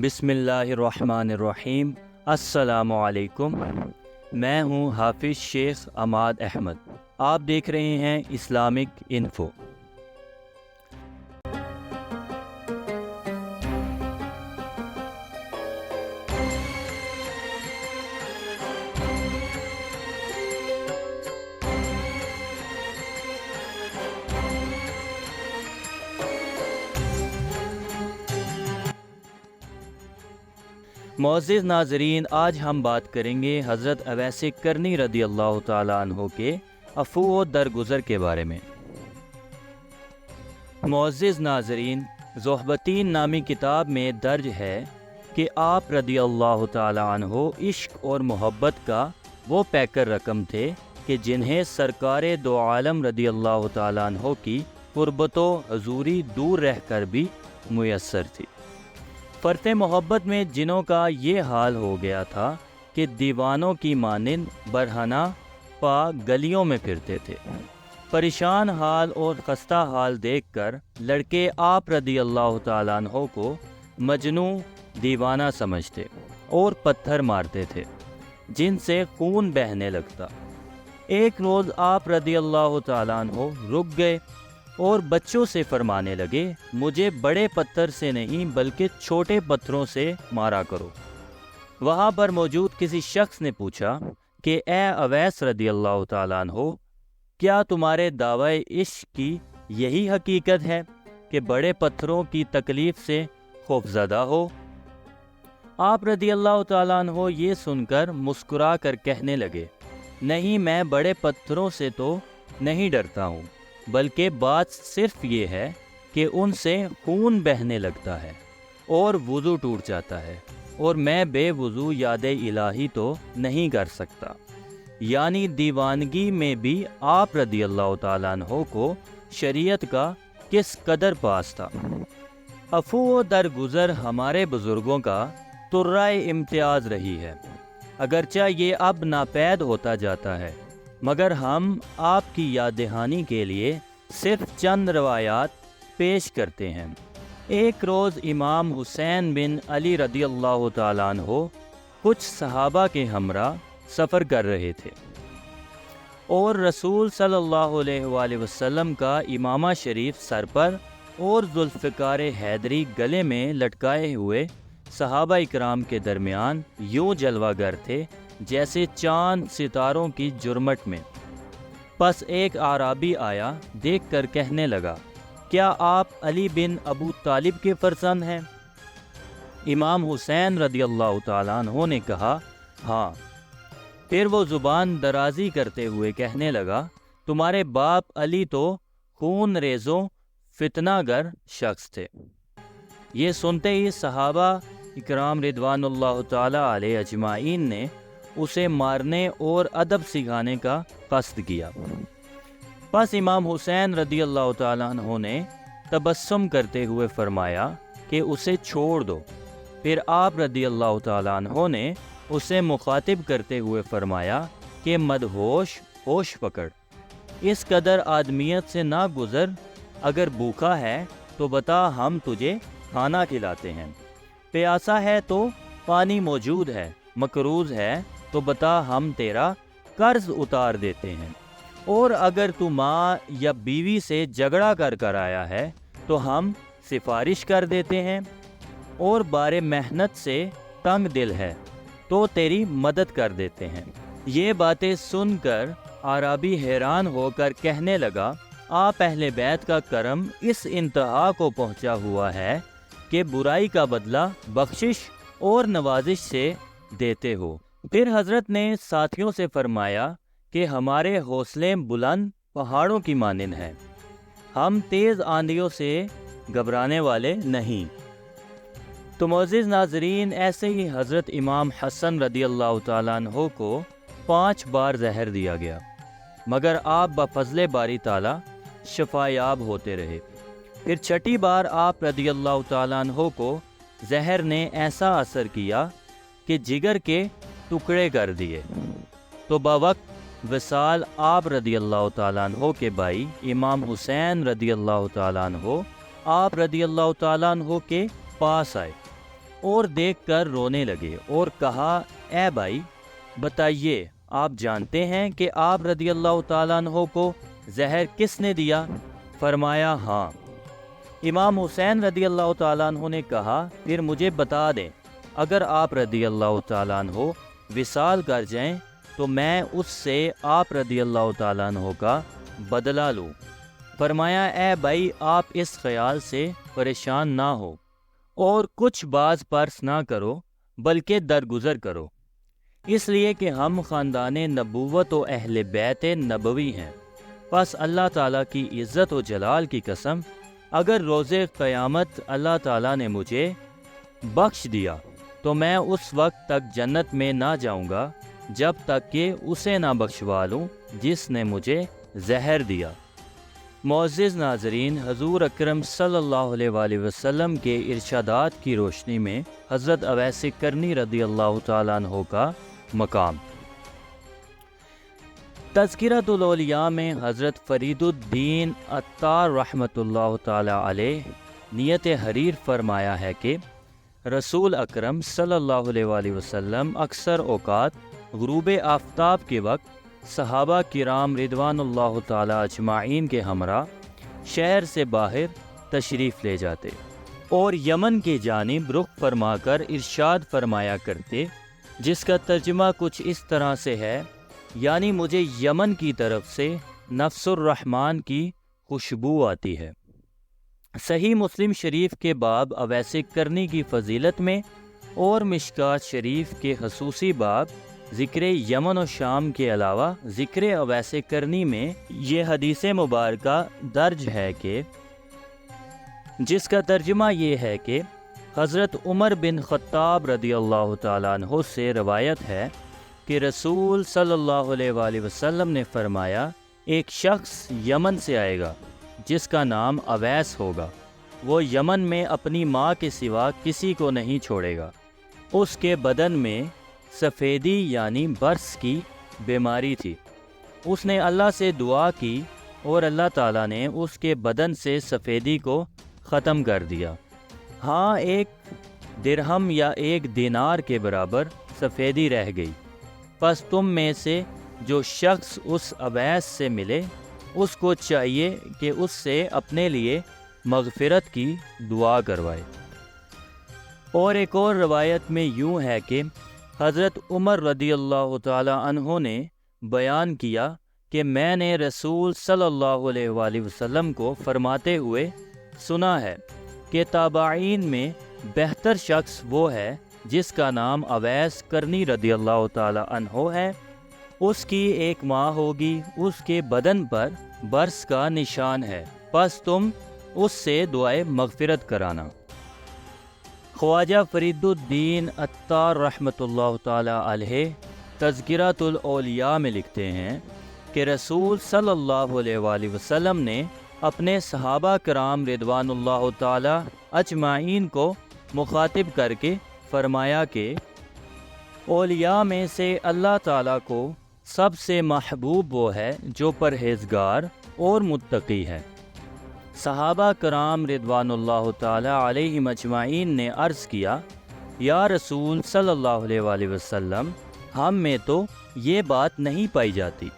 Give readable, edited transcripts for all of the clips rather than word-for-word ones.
بسم اللہ الرحمن الرحیم۔ السلام علیکم۔ میں ہوں حافظ شیخ عماد احمد۔ آپ دیکھ رہے ہیں اسلامک انفو۔ معزز ناظرین، آج ہم بات کریں گے حضرت اویس کرنی رضی اللہ تعالیٰ عنہ کے عفو و درگزر کے بارے میں۔ معزز ناظرین، زہبتین نامی کتاب میں درج ہے کہ آپ رضی اللہ تعالیٰ عنہ عشق اور محبت کا وہ پیکر رقم تھے کہ جنہیں سرکار دو عالم رضی اللہ تعالیٰ عنہ کی قربت و حضوری دور رہ کر بھی میسر تھی۔ فرط محبت میں جنوں کا یہ حال ہو گیا تھا کہ دیوانوں کی مانند برہنہ پا گلیوں میں پھرتے تھے۔ پریشان حال اور خستہ حال دیکھ کر لڑکے آپ رضی اللہ تعالیٰ عنہ کو مجنوں دیوانہ سمجھتے اور پتھر مارتے تھے جن سے خون بہنے لگتا۔ ایک روز آپ رضی اللہ تعالیٰ عنہ رک گئے اور بچوں سے فرمانے لگے، مجھے بڑے پتھر سے نہیں بلکہ چھوٹے پتھروں سے مارا کرو۔ وہاں پر موجود کسی شخص نے پوچھا کہ اے اویس رضی اللہ تعالیٰ عنہ، کیا تمہارے دعوی عشق کی یہی حقیقت ہے کہ بڑے پتھروں کی تکلیف سے خوفزدہ ہو؟ آپ رضی اللہ تعالیٰ عنہ یہ سن کر مسکرا کر کہنے لگے، نہیں، میں بڑے پتھروں سے تو نہیں ڈرتا ہوں، بلکہ بات صرف یہ ہے کہ ان سے خون بہنے لگتا ہے اور وضو ٹوٹ جاتا ہے، اور میں بے وضو یاد الہی تو نہیں کر سکتا۔ یعنی دیوانگی میں بھی آپ رضی اللہ تعالیٰ عنہ کو شریعت کا کس قدر پاس تھا۔ عفو و درگزر ہمارے بزرگوں کا ترائے امتیاز رہی ہے، اگرچہ یہ اب ناپید ہوتا جاتا ہے، مگر ہم آپ کی یاد دہانی کے لیے صرف چند روایات پیش کرتے ہیں۔ ایک روز امام حسین بن علی رضی اللہ تعالیٰ عنہ کچھ صحابہ کے ہمراہ سفر کر رہے تھے اور رسول صلی اللہ علیہ وآلہ وسلم کا امامہ شریف سر پر اور ذوالفقار حیدری گلے میں لٹکائے ہوئے صحابہ اکرام کے درمیان یوں جلوہ گر تھے جیسے چاند ستاروں کی جرمٹ میں۔ پس ایک اعرابی آیا، دیکھ کر کہنے لگا، کیا آپ علی بن ابو طالب کے فرزند ہیں؟ امام حسین رضی اللہ تعالیٰ عنہ نے کہا، ہاں۔ پھر وہ زبان درازی کرتے ہوئے کہنے لگا، تمہارے باپ علی تو خون ریزوں فتنہ گر شخص تھے۔ یہ سنتے ہی صحابہ اکرام رضوان اللہ تعالیٰ علیہ اجمعین نے اسے مارنے اور ادب سکھانے کا قصد کیا۔ پس امام حسین رضی اللہ تعالیٰ عنہ نے تبسم کرتے ہوئے فرمایا کہ اسے چھوڑ دو۔ پھر آپ رضی اللہ تعالیٰ عنہ نے اسے مخاطب کرتے ہوئے فرمایا کہ مدہوش ہوش پکڑ، اس قدر آدمیت سے نہ گزر، اگر بھوکا ہے تو بتا، ہم تجھے کھانا کھلاتے ہیں، پیاسا ہے تو پانی موجود ہے، مقروض ہے تو بتا، ہم تیرا قرض اتار دیتے ہیں، اور اگر تو ماں یا بیوی سے جھگڑا کر آیا ہے تو ہم سفارش کر دیتے ہیں، اور بارے محنت سے تنگ دل ہے تو تیری مدد کر دیتے ہیں۔ یہ باتیں سن کر اعرابی حیران ہو کر کہنے لگا، آپ اہل بیت کا کرم اس انتہا کو پہنچا ہوا ہے کہ برائی کا بدلہ بخشش اور نوازش سے دیتے ہو۔ پھر حضرت نے ساتھیوں سے فرمایا کہ ہمارے حوصلے بلند پہاڑوں کی مانند ہیں، ہم تیز آندھیوں سے گھبرانے والے نہیں۔ تو معزز ناظرین، ایسے ہی حضرت امام حسن رضی اللہ تعالیٰ عنہ کو 5 بار زہر دیا گیا، مگر آپ بفضل باری تعالیٰ شفایاب ہوتے رہے۔ پھر 6ٹھی بار آپ رضی اللہ تعالیٰ عنہ کو زہر نے ایسا اثر کیا کہ جگر کے ٹکڑے کر دیے، تو بوقت وصال آپ رضی اللہ تعالیٰ عنہ کے بھائی امام حسین رضی اللہ تعالیٰ عنہ آپ رضی اللہ تعالیٰ عنہ کے پاس آئے اور دیکھ کر رونے لگے اور کہا اے بھائی بتائیے آپ جانتے ہیں کہ آپ رضی اللہ تعالیٰ عنہ کو زہر کس نے دیا؟ فرمایا ہاں۔ امام حسین رضی اللہ تعالیٰ عنہ نے کہا پھر مجھے بتا دیں اگر آپ رضی اللہ تعالیٰ عنہ وصال کر جائیں تو میں اس سے آپ رضی اللہ تعالیٰ عنہ کا بدلہ لوں۔ فرمایا اے بھائی آپ اس خیال سے پریشان نہ ہو اور کچھ باز پرس نہ کرو بلکہ درگزر کرو، اس لیے کہ ہم خاندان نبوت و اہل بیت نبوی ہیں۔ پس اللہ تعالیٰ کی عزت و جلال کی قسم اگر روز قیامت اللہ تعالیٰ نے مجھے بخش دیا تو میں اس وقت تک جنت میں نہ جاؤں گا جب تک کہ اسے نہ بخشوا لوں جس نے مجھے زہر دیا۔ معزز ناظرین، حضور اکرم صلی اللہ علیہ وآلہ وسلم کے ارشادات کی روشنی میں حضرت اویس کرنی رضی اللہ تعالیٰ عنہ کا مقام۔ تذکرۃ الاولیاء میں حضرت فرید الدین عطار رحمۃ اللہ تعالی علیہ نیت حریر فرمایا ہے کہ رسول اکرم صلی اللہ علیہ وآلہ وسلم اکثر اوقات غروب آفتاب کے وقت صحابہ کرام رضوان اللہ تعالی اجمعین کے ہمراہ شہر سے باہر تشریف لے جاتے اور یمن کی جانب رخ فرما کر ارشاد فرمایا کرتے، جس کا ترجمہ کچھ اس طرح سے ہے، یعنی مجھے یمن کی طرف سے نفس الرحمن کی خوشبو آتی ہے۔ صحیح مسلم شریف کے باب اویس کرنی کی فضیلت میں اور مشکات شریف کے خصوصی باب ذکر یمن و شام کے علاوہ ذکر اویس کرنی میں یہ حدیث مبارکہ درج ہے کہ جس کا ترجمہ یہ ہے کہ حضرت عمر بن خطاب رضی اللہ تعالیٰ عنہ سے روایت ہے کہ رسول صلی اللہ علیہ وآلہ وسلم نے فرمایا ایک شخص یمن سے آئے گا جس کا نام اویس ہوگا، وہ یمن میں اپنی ماں کے سوا کسی کو نہیں چھوڑے گا۔ اس کے بدن میں سفیدی یعنی برس کی بیماری تھی، اس نے اللہ سے دعا کی اور اللہ تعالیٰ نے اس کے بدن سے سفیدی کو ختم کر دیا۔ ہاں ایک درہم یا ایک دینار کے برابر سفیدی رہ گئی۔ پس تم میں سے جو شخص اس اویس سے ملے اس کو چاہیے کہ اس سے اپنے لیے مغفرت کی دعا کروائے۔ اور ایک اور روایت میں یوں ہے کہ حضرت عمر رضی اللہ تعالی عنہ نے بیان کیا کہ میں نے رسول صلی اللہ علیہ وآلہ وسلم کو فرماتے ہوئے سنا ہے کہ تابعین میں بہتر شخص وہ ہے جس کا نام اویس کرنی رضی اللہ تعالی عنہ ہے، اس کی ایک ماں ہوگی، اس کے بدن پر برس کا نشان ہے، پس تم اس سے دعائے مغفرت کرانا۔ خواجہ فرید الدین عطار رحمۃ اللہ تعالی علیہ تذکرۃ الاولیاء میں لکھتے ہیں کہ رسول صلی اللہ علیہ وآلہ وسلم نے اپنے صحابہ کرام رضوان اللہ تعالی اجمعین کو مخاطب کر کے فرمایا کہ اولیاء میں سے اللہ تعالیٰ کو سب سے محبوب وہ ہے جو پرہیزگار اور متقی ہے۔ صحابہ کرام رضوان اللہ تعالی علیہم اجمعین نے عرض کیا، یا رسول صلی اللہ علیہ وآلہ وسلم، ہم میں تو یہ بات نہیں پائی جاتی۔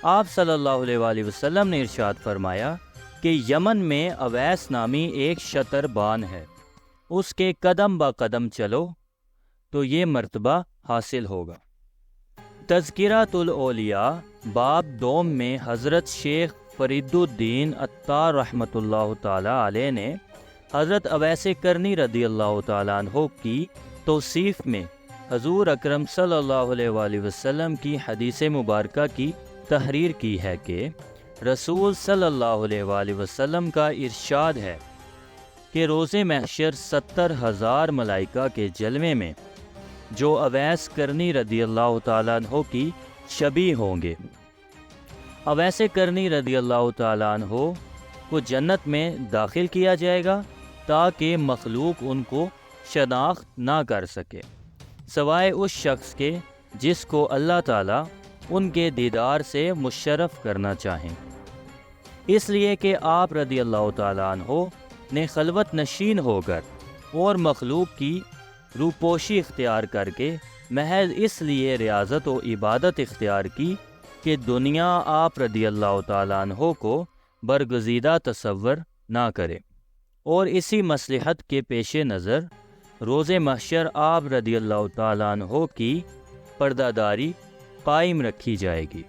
آپ صلی اللہ علیہ وآلہ وسلم نے ارشاد فرمایا کہ یمن میں اویس نامی ایک شتر بان ہے، اس کے قدم با قدم چلو تو یہ مرتبہ حاصل ہوگا۔ تذکرۃ الاولیاء باب دوم میں حضرت شیخ فرید الدین عطار رحمۃ اللہ تعالی علیہ نے حضرت اویس کرنی رضی اللہ تعالیٰ عنہ کی توصیف میں حضور اکرم صلی اللہ علیہ وآلہ وسلم کی حدیث مبارکہ کی تحریر کی ہے کہ رسول صلی اللہ علیہ وآلہ وسلم کا ارشاد ہے کہ روز محشر 70,000 ملائکہ کے جلوے میں جو اویس کرنی رضی اللہ تعالیٰ عنہ کی شبیہ ہوں گے۔ اویس کرنی رضی اللہ تعالیٰ عنہ کو جنت میں داخل کیا جائے گا تاکہ مخلوق ان کو شناخت نہ کر سکے سوائے اس شخص کے جس کو اللہ تعالیٰ ان کے دیدار سے مشرف کرنا چاہیں، اس لیے کہ آپ رضی اللہ تعالیٰ عنہ نے خلوت نشین ہو کر اور مخلوق کی روپوشی اختیار کر کے محض اس لیے ریاضت و عبادت اختیار کی کہ دنیا آپ رضی اللہ تعالیٰ عنہ کو برگزیدہ تصور نہ کرے، اور اسی مصلحت کے پیش نظر روز محشر آپ رضی اللہ تعالیٰ عنہ کی پردہ داری قائم رکھی جائے گی۔